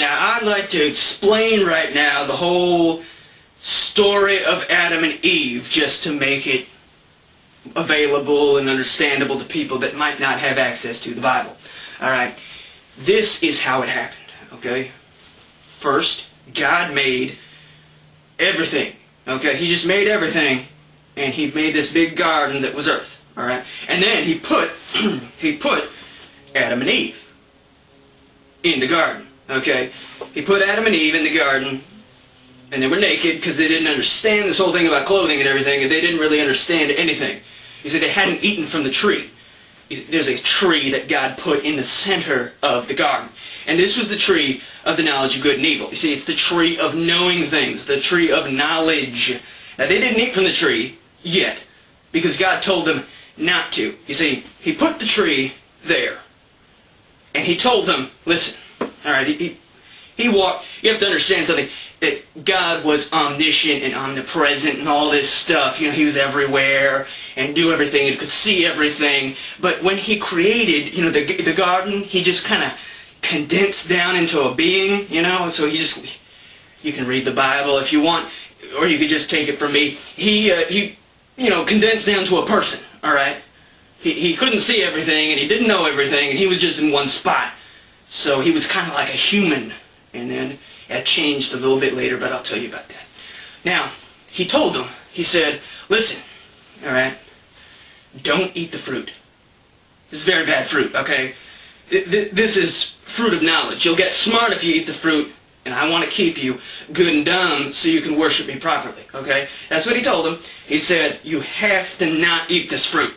Now, I'd like to explain right now the whole story of Adam and Eve, just to make it available and understandable to people that might not have access to the Bible. Alright, this is how it happened, okay? First, God made everything, okay? He just made everything, and He made this big garden that was earth, alright? And then He put, He put Adam and Eve in the garden, okay? He put Adam and Eve in the garden, and they were naked because they didn't understand this whole thing about clothing and everything, and they didn't really understand anything. He said they hadn't eaten from the tree. There's a tree that God put in the center of the garden. And this was the tree of the knowledge of good and evil. You see, it's the tree of knowing things, the tree of knowledge. Now, they didn't eat from the tree yet, because God told them not to. You see, He put the tree there, and He told them, listen, all right, He walked, you have to understand something, that God was omniscient and omnipresent and all this stuff. You know, He was everywhere and knew everything and could see everything. But when He created, you know, the garden, He just kind of condensed down into a being, you know. So you can read the Bible if you want, or you could just take it from me. He you know, condensed down to a person, all right? He couldn't see everything, and He didn't know everything, and He was just in one spot. So He was kind of like a human. And then that changed a little bit later, but I'll tell you about that. Now, He told them, He said, listen, all right, don't eat the fruit. This is very bad fruit, okay? This is fruit of knowledge. You'll get smart if you eat the fruit, and I want to keep you good and dumb so you can worship me properly, okay? That's what He told them. He said, you have to not eat this fruit.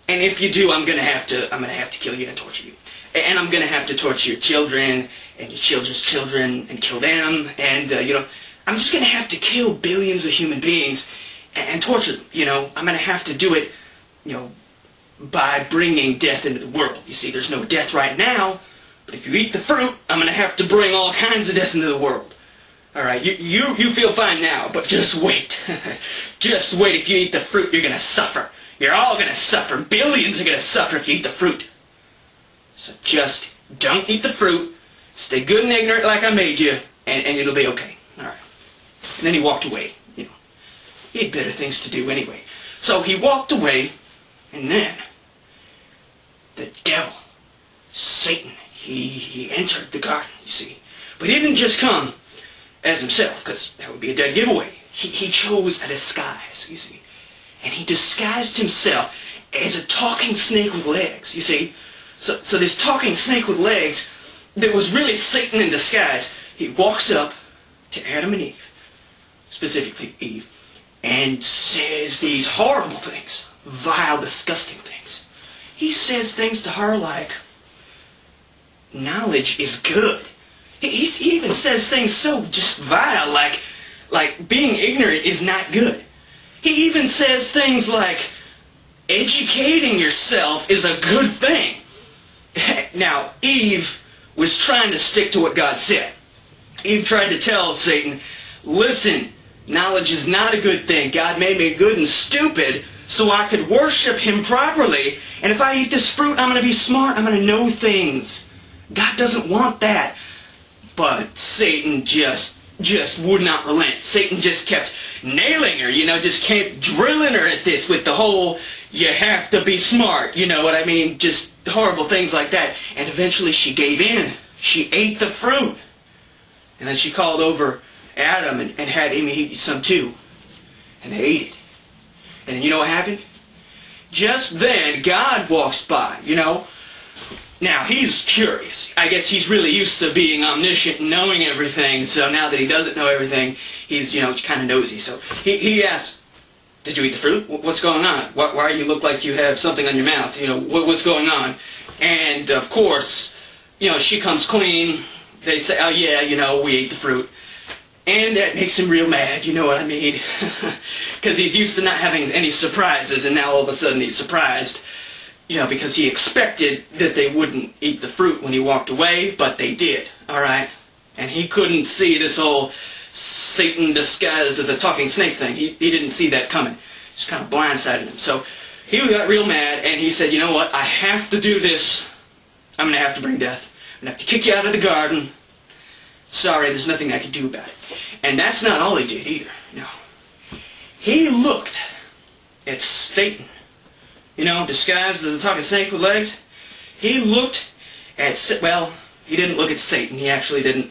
And if you do, I'm going to have to kill you and torture you. And I'm going to have to torture your children and your children's children and kill them. And, you know, I'm just going to have to kill billions of human beings and torture them. You know, I'm going to have to do it, you know, by bringing death into the world. You see, there's no death right now, but if you eat the fruit, I'm going to have to bring all kinds of death into the world. All right, you feel fine now, but just wait. Just wait. If you eat the fruit, you're going to suffer. You're all going to suffer. Billions are going to suffer if you eat the fruit. So just don't eat the fruit, stay good and ignorant like I made you, and it'll be okay. All right. And then He walked away. You know, He had better things to do anyway. So He walked away, and then the devil, Satan, he entered the garden, you see. But he didn't just come as himself, because that would be a dead giveaway. He chose a disguise, you see. And he disguised himself as a talking snake with legs, you see. So this talking snake with legs that was really Satan in disguise, he walks up to Adam and Eve, specifically Eve, and says these horrible things, vile, disgusting things. He says things to her like, knowledge is good. He even says things so just vile, like being ignorant is not good. He even says things like, educating yourself is a good thing. Now, Eve was trying to stick to what God said. Eve tried to tell Satan, listen, knowledge is not a good thing. God made me good and stupid so I could worship Him properly. And if I eat this fruit, I'm going to be smart. I'm going to know things. God doesn't want that. But Satan just would not relent. Satan just kept nailing her, you know, just kept drilling her at this with the whole, you have to be smart, you know what I mean? Just horrible things like that. And eventually she gave in. She ate the fruit. And then she called over Adam and had him eat some too. And they ate it. And then you know what happened? Just then, God walks by, you know. Now, He's curious. I guess He's really used to being omniscient and knowing everything. So now that He doesn't know everything, He's, you know, kind of nosy. So he asks, did you eat the fruit? What's going on? Why you look like you have something on your mouth? You know, what's going on? And, of course, you know, she comes clean. They say, oh, yeah, you know, we ate the fruit. And that makes him real mad, you know what I mean? Because he's used to not having any surprises, and now all of a sudden he's surprised. You know, because he expected that they wouldn't eat the fruit when he walked away, but they did, alright? And he couldn't see this whole Satan disguised as a talking snake thing. He didn't see that coming. Just kind of blindsided him. So he got real mad, and he said, you know what, I have to do this. I'm going to have to bring death. I'm going to have to kick you out of the garden. Sorry, there's nothing I can do about it. And that's not all he did either. No. He looked at Satan, you know, disguised as a talking snake with legs. He looked at, well, he didn't look at Satan. He actually didn't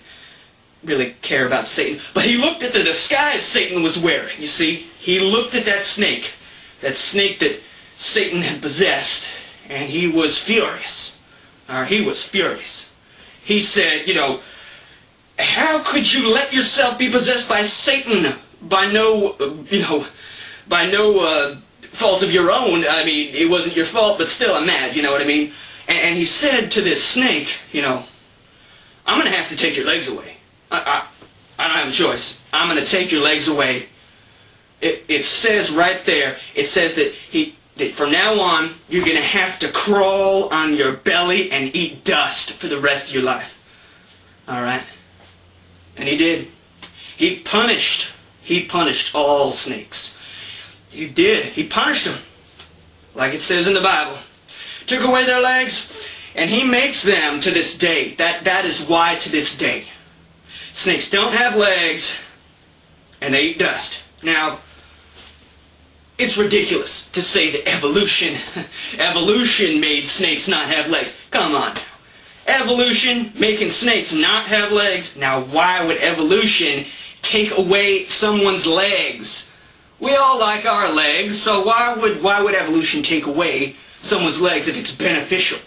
really care about Satan. But he looked at the disguise Satan was wearing, you see. He looked at that snake that Satan had possessed, and he was furious. He was furious. He said, you know, how could you let yourself be possessed by Satan by no, by no fault of your own? I mean, it wasn't your fault, but still I'm mad, you know what I mean? And he said to this snake, you know, I'm going to have to take your legs away. I don't have a choice. I'm going to take your legs away. It says right there, it says that from now on, you're going to have to crawl on your belly and eat dust for the rest of your life. Alright? And he did. He punished all snakes. He did. He punished them. Like it says in the Bible. Took away their legs, and he makes them to this day. That is why to this day. Snakes don't have legs, and they eat dust. Now, it's ridiculous to say that evolution made snakes not have legs. Come on. Evolution making snakes not have legs. Now, why would evolution take away someone's legs? We all like our legs, so why would evolution take away someone's legs if it's beneficial?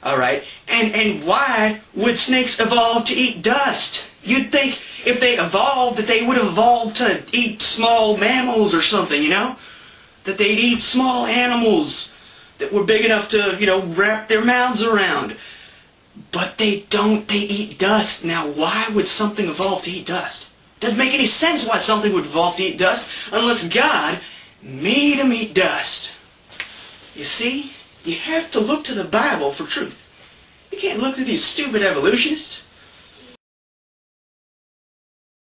Alright? And why would snakes evolve to eat dust? You'd think if they evolved that they would have evolved to eat small mammals or something, you know? That they'd eat small animals that were big enough to, you know, wrap their mouths around. But they don't. They eat dust. Now, why would something evolve to eat dust? Doesn't make any sense why something would evolve to eat dust unless God made them eat dust. You see? You have to look to the Bible for truth. You can't look to these stupid evolutionists.